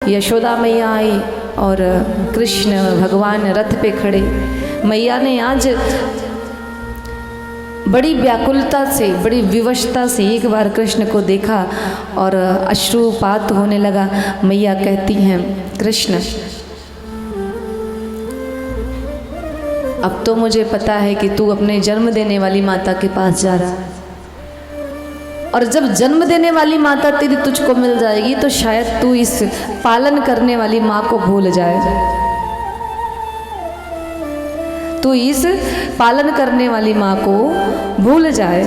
यशोदा मैया आई और कृष्ण भगवान रथ पे खड़े। मैया ने आज बड़ी व्याकुलता से, बड़ी विवशता से एक बार कृष्ण को देखा और अश्रुपात होने लगा। मैया कहती हैं, कृष्ण अब तो मुझे पता है कि तू अपने जन्म देने वाली माता के पास जा रहा है, और जब जन्म देने वाली माता तेरी तुझको मिल जाएगी तो शायद तू इस पालन करने वाली माँ को भूल जाए। तू इस पालन करने वाली माँ को भूल जाए।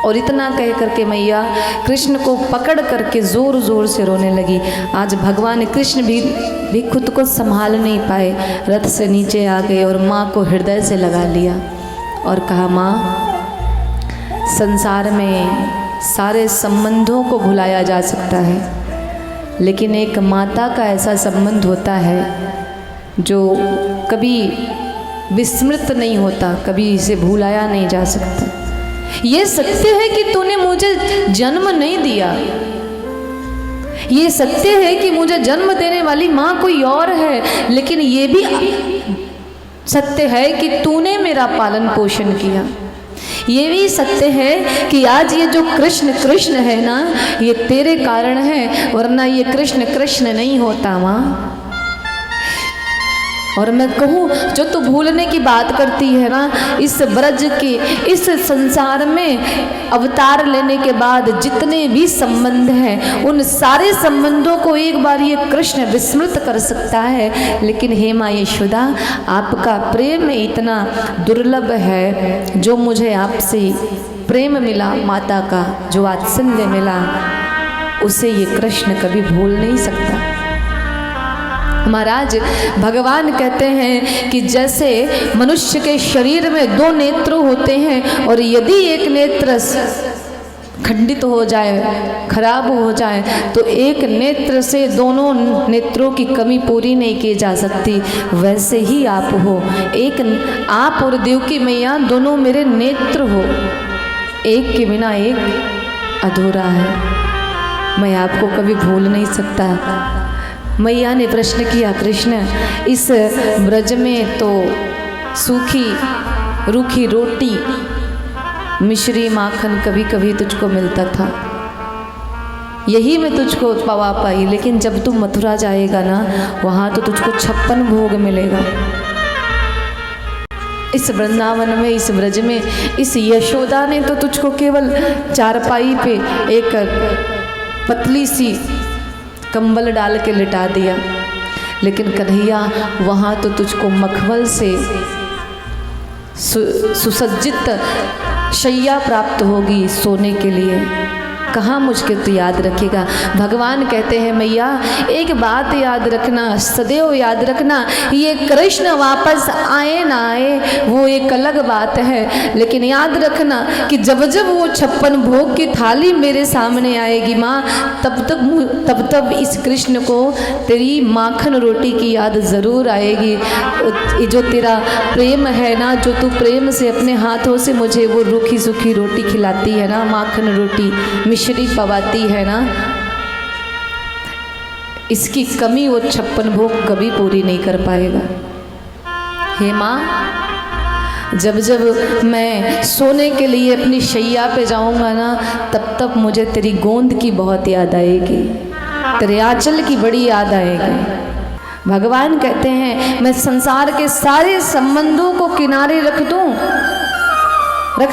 और इतना कह करके मैया कृष्ण को पकड़ करके जोर जोर से रोने लगी। आज भगवान कृष्ण भी खुद को संभाल नहीं पाए, रथ से नीचे आ गए और माँ को हृदय से लगा लिया और कहा, माँ संसार में सारे संबंधों को भुलाया जा सकता है, लेकिन एक माता का ऐसा संबंध होता है जो कभी विस्मृत नहीं होता, कभी इसे भुलाया नहीं जा सकता। ये सत्य है कि तूने मुझे जन्म नहीं दिया, ये सत्य है कि मुझे जन्म देने वाली माँ कोई और है, लेकिन ये भी सत्य है कि तूने मेरा पालन पोषण किया। ये भी सत्य है कि आज ये जो कृष्ण कृष्ण है ना, ये तेरे कारण है, वरना ये कृष्ण कृष्ण नहीं होता माँ। और मैं कहूँ, जो तू भूलने की बात करती है ना, इस ब्रज के, इस संसार में अवतार लेने के बाद जितने भी संबंध हैं, उन सारे संबंधों को एक बार ये कृष्ण विस्मृत कर सकता है। लेकिन हे माँ यशोदा, आपका प्रेम इतना दुर्लभ है, जो मुझे आपसे प्रेम मिला, माता का जो वात्सल्य मिला, उसे ये कृष्ण कभी भूल नहीं सकता। महाराज भगवान कहते हैं कि जैसे मनुष्य के शरीर में दो नेत्र होते हैं, और यदि एक नेत्र खंडित हो जाए, खराब हो जाए, तो एक नेत्र से दोनों नेत्रों की कमी पूरी नहीं की जा सकती। वैसे ही आप हो, एक आप और देवकी मैया दोनों मेरे नेत्र हो, एक के बिना एक अधूरा है। मैं आपको कभी भूल नहीं सकता। मैया ने प्रश्न किया, कृष्ण इस ब्रज में तो सूखी रूखी रोटी, मिश्री, माखन कभी कभी तुझको मिलता था, यही मैं तुझको पवा पाई, लेकिन जब तू मथुरा जाएगा ना, वहाँ तो तुझको 56 भोग मिलेगा। इस वृंदावन में, इस ब्रज में, इस यशोदा ने तो तुझको केवल चारपाई पे एक पतली सी कंबल डाल के लिटा दिया, लेकिन कन्हैया वहाँ तो तुझको मखमल से सुसज्जित शैया प्राप्त होगी सोने के लिए। कहाँ मुझको तो याद रखेगा। भगवान कहते हैं, मैया एक बात याद रखना, सदैव याद रखना, ये कृष्ण वापस आए ना आए वो एक अलग बात है, लेकिन याद रखना कि जब जब वो 56 भोग की थाली मेरे सामने आएगी माँ, तब इस कृष्ण को तेरी माखन रोटी की याद ज़रूर आएगी। ये जो तेरा प्रेम है ना, जो तू प्रेम से अपने हाथों से मुझे वो रूखी सूखी रोटी खिलाती है ना, माखन रोटी मिश्री पवाती है ना, इसकी कमी वो 56 भोग कभी पूरी नहीं कर पाएगा। हे माँ, जब जब मैं सोने के लिए अपनी शैया पे जाऊंगा ना, तब मुझे तेरी गोंद की बहुत याद आएगी, तेरे आंचल की बड़ी याद आएगी। भगवान कहते हैं, मैं संसार के सारे संबंधों को किनारे रख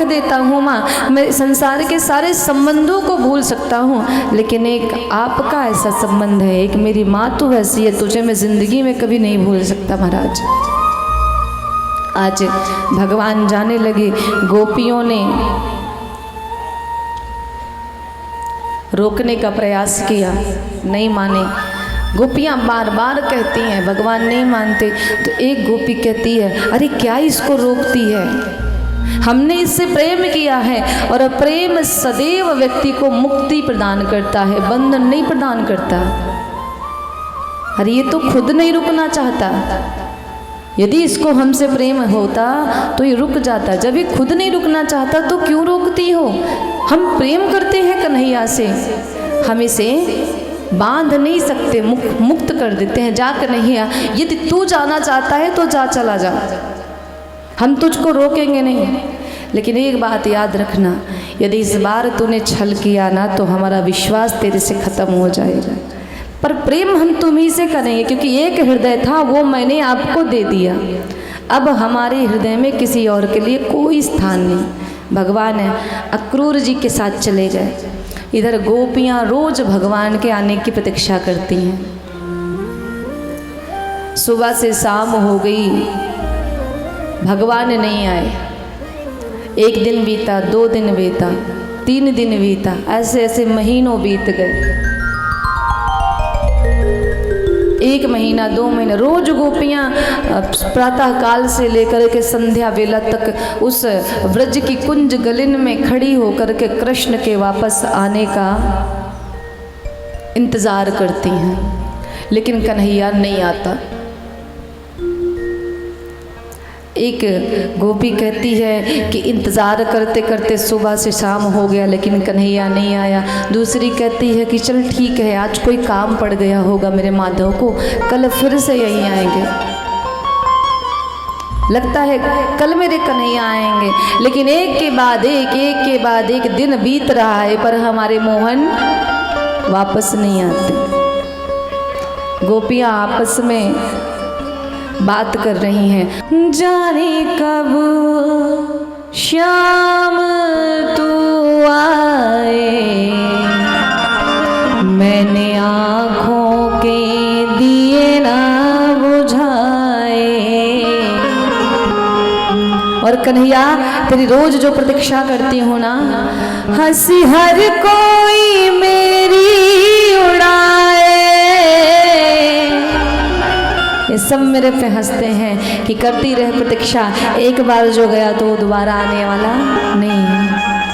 देता हूँ माँ, मैं संसार के सारे संबंधों को भूल सकता हूँ, लेकिन एक आपका ऐसा संबंध है, एक मेरी माँ तो ऐसी है, तुझे मैं जिंदगी में कभी नहीं भूल सकता। महाराज आज भगवान जाने लगे, गोपियों ने रोकने का प्रयास किया, नहीं माने। गोपियाँ बार बार कहती हैं, भगवान नहीं मानते। तो एक गोपी कहती है, अरे क्या इसको रोकती है, हमने इससे प्रेम किया है, और प्रेम सदैव व्यक्ति को मुक्ति प्रदान करता है, बंधन नहीं प्रदान करता। अरे ये तो खुद नहीं रुकना चाहता, यदि इसको हमसे प्रेम होता तो ये रुक जाता, जब ये खुद नहीं रुकना चाहता तो क्यों रोकती हो। हम प्रेम करते हैं कन्हैया से, हम इसे बांध नहीं सकते, मुक्त कर देते हैं। जा कन्हैया, यदि तू जाना चाहता है तो जा, चला जा, हम तुझको रोकेंगे नहीं। लेकिन एक बात याद रखना, यदि इस बार तूने छल किया ना तो हमारा विश्वास तेरे से खत्म हो जाएगा। पर प्रेम हम तुम्ही से करेंगे, क्योंकि एक हृदय था वो मैंने आपको दे दिया। अब हमारे हृदय में किसी और के लिए कोई स्थान नहीं। भगवान अक्रूर जी के साथ चले गए। इधर गोपियाँ रोज भगवान के आने की प्रतीक्षा करती हैं। सुबह से शाम हो गई, भगवान नहीं आए। एक दिन बीता, 2 दिन बीता, 3 दिन बीता, ऐसे ऐसे महीनों बीत गए। 1 महीना, 2 महीने, रोज गोपियाँ प्रातः काल से लेकर के संध्या वेला तक उस व्रज की कुंज गलिन में खड़ी होकर के कृष्ण के वापस आने का इंतजार करती हैं, लेकिन कन्हैया नहीं आता। एक गोपी कहती है कि इंतज़ार करते करते सुबह से शाम हो गया लेकिन कन्हैया नहीं आया। दूसरी कहती है कि चल ठीक है, आज कोई काम पड़ गया होगा मेरे माधव को, कल फिर से यहीं आएंगे, लगता है कल मेरे कन्हैया आएंगे। लेकिन एक के बाद एक दिन बीत रहा है, पर हमारे मोहन वापस नहीं आते। गोपियाँ आपस में बात कर रही हैं, जाने कब श्याम तू आए, मैंने आँखों के दिए ना बुझाए। और कन्हैया तेरी रोज जो प्रतीक्षा करती हूँ ना, हंसी हर कोई मेरी उड़ाए, ये सब मेरे पे हंसते हैं कि करती रहे प्रतीक्षा, एक बार जो गया तो दोबारा आने वाला नहीं।